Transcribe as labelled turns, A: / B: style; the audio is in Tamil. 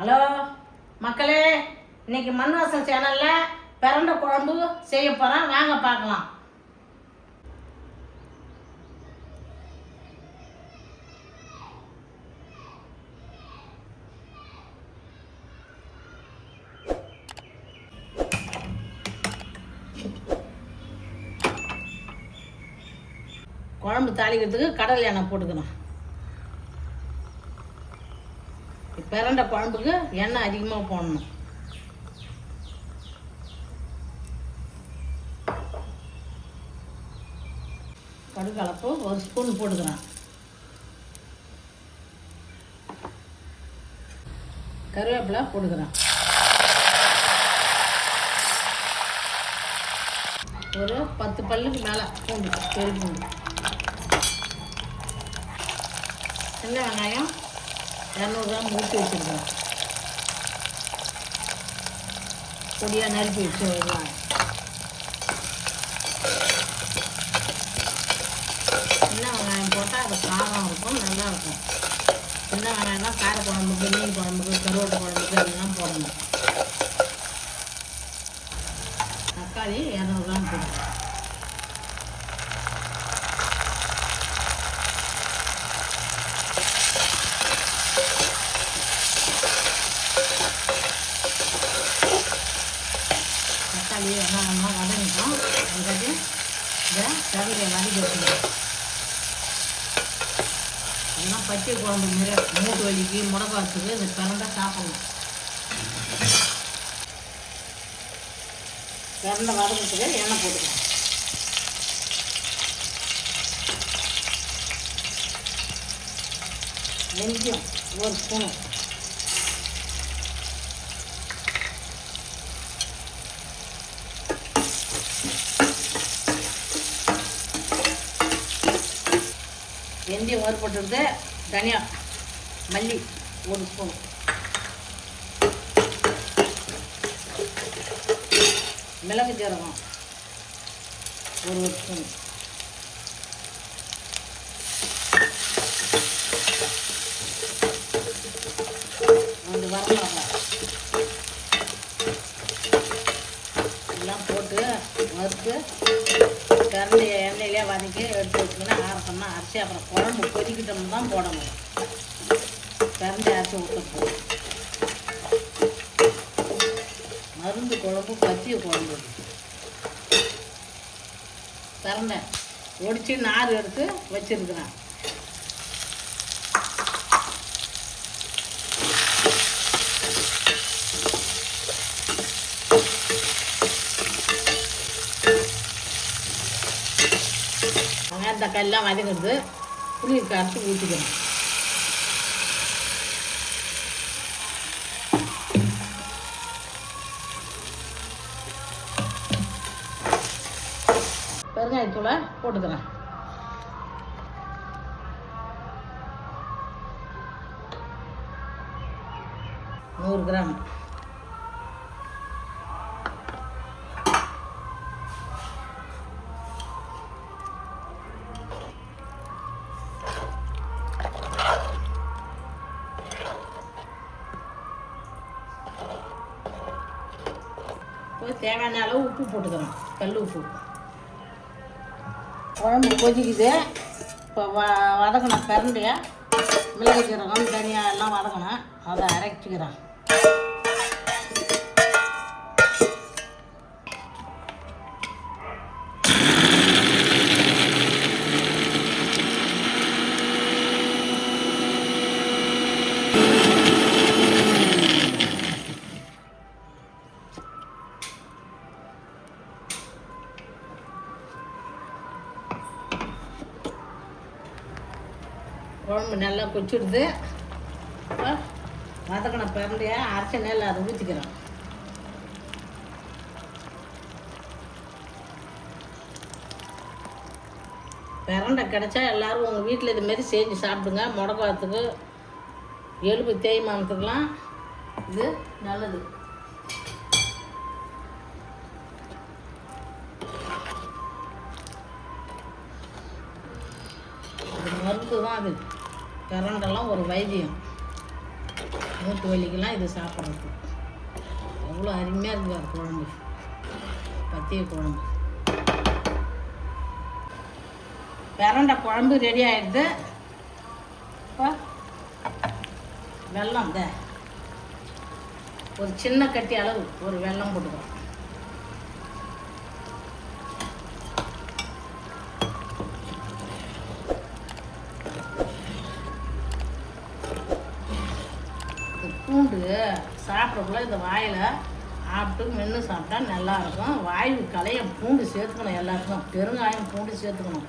A: ஹலோ மக்களே, இன்னைக்கு மண் வாசல் சேனலில் பிரண்டை குழம்பு செய்ய போகிறோம். வாங்க பார்க்கலாம். குழம்பு தாளிக்கிறதுக்கு கடலை எண்ணெய் போட்டுக்கணும். பிரண்டை குழம்புக்கு எண்ணெய் அதிகமாக போடணும். கடுகு கலப்பு ஒரு ஸ்பூன் போட்டுக்கிறேன். கருவேப்பிலை போட்டுக்கிறேன். ஒரு 10 பல்லுக்கு மேலே பூண்டு, பெரிய பூண்டு. சின்ன வெங்காயம் 200 கிராம் ஊற்றி வச்சுருக்கேன். பொடியாக நறுக்கி வச்சு வெங்காயம். சின்ன வெங்காயம் போட்டால் அது காரம் இருக்கும், நல்லா இருக்கும். சின்ன வெங்காயம்லாம் கார குழம்புக்கு, மீன் குழம்புக்கு, கருவாட்டு குழம்புக்கு அதெல்லாம் போடணும். தக்காளி 200 கிராம் போடுறேன். தக்காளி வெங்காயம்லாம் வதங்கிட்டோம். அதுக்காட்டி இந்த கருவேப்பிலையை வதக்கி வச்சுக்கணும். அதெல்லாம் பச்சை குழம்பு மாரி மூட்டு வலிக்கு, முடக்காத்துக்கு இந்த பிரண்டை சாப்பிடணும். பிரண்டை வதக்கிறதுக்கு எண்ணெய் போட்டுக்கலாம். வெந்தயம் ஒரு ஸ்பூனு, வெந்தயம் வறுபட்டுறது. தனியா மல்லி ஒரு ஸ்பூன், மிளகு ஜீரகம் ஒரு ஸ்பூன், ரெண்டு வரமிளகாய் எல்லாம் போட்டு வறுத்து கரண்டி எண்ணெயிலே வதக்கி எடுத்து வச்சுக்கினா அரைச்சோம்னா அரைச்சி அப்புறம் குழம்பு கொதிக்கிட்டோம்னு தான் போடணும். கரண்டி அரைச்சி ஊற்றப்போம். மருந்து குழம்பு, பத்திய குழம்பு. கரண்டை ஒடிச்சு நார் எடுத்து வச்சிருக்கிறேன். வெங்காயம் தக்காளிலாம் வதங்கிறது. புளி கரைச்சி ஊற்றிக்கணும். பெருங்காயத்தூளை போட்டுக்கிறேன். நூறு கிராம். தேவையான அளவு உப்பு போட்டுக்கிறோம், கல் உப்பு. குழம்பு கொதிக்குது. இப்போ வதக்கணும். பிரண்டையை மிளகு ஜீரகம் தனியா எல்லாம் வதக்கணும். அதை அரைச்சிக்கிறேன். குழம்பு நல்லா கொச்சிடுது. வதக்கின பிரண்டையை அரைச்ச நெல் அதை ஊற்றிக்கிறோம். பிரண்டை கிடச்சா எல்லோரும் உங்கள் வீட்டில் இதுமாரி செஞ்சு சாப்பிடுங்க. முடக்காத்துக்கு, எலும்பு தேய்மானத்துக்கெலாம் இது நல்லது. மருந்து தான் அது. பிரண்டெல்லாம் ஒரு வைத்தியம். மூட்டு வலிக்கெல்லாம் இது சாப்பிட்றது அவ்வளோ அருமையாக இருக்குது குழம்பு, பத்திய குழம்பு. பிரண்டை குழம்பு ரெடி ஆகிடுது. இப்போ வெல்லம் ஒரு சின்ன கட்டி அளவு ஒரு வெல்லம் போட்டுக்கிறோம். பூண்டு சாப்பிட்றக்குள்ள இந்த வாயில் சாப்பிட்டு மென்று சாப்பிட்டா நல்லாயிருக்கும். வாயு கலையம் பூண்டு சேர்த்துக்கணும், எல்லாருக்கும் பெருங்காயம் பூண்டு சேர்த்துக்கணும்.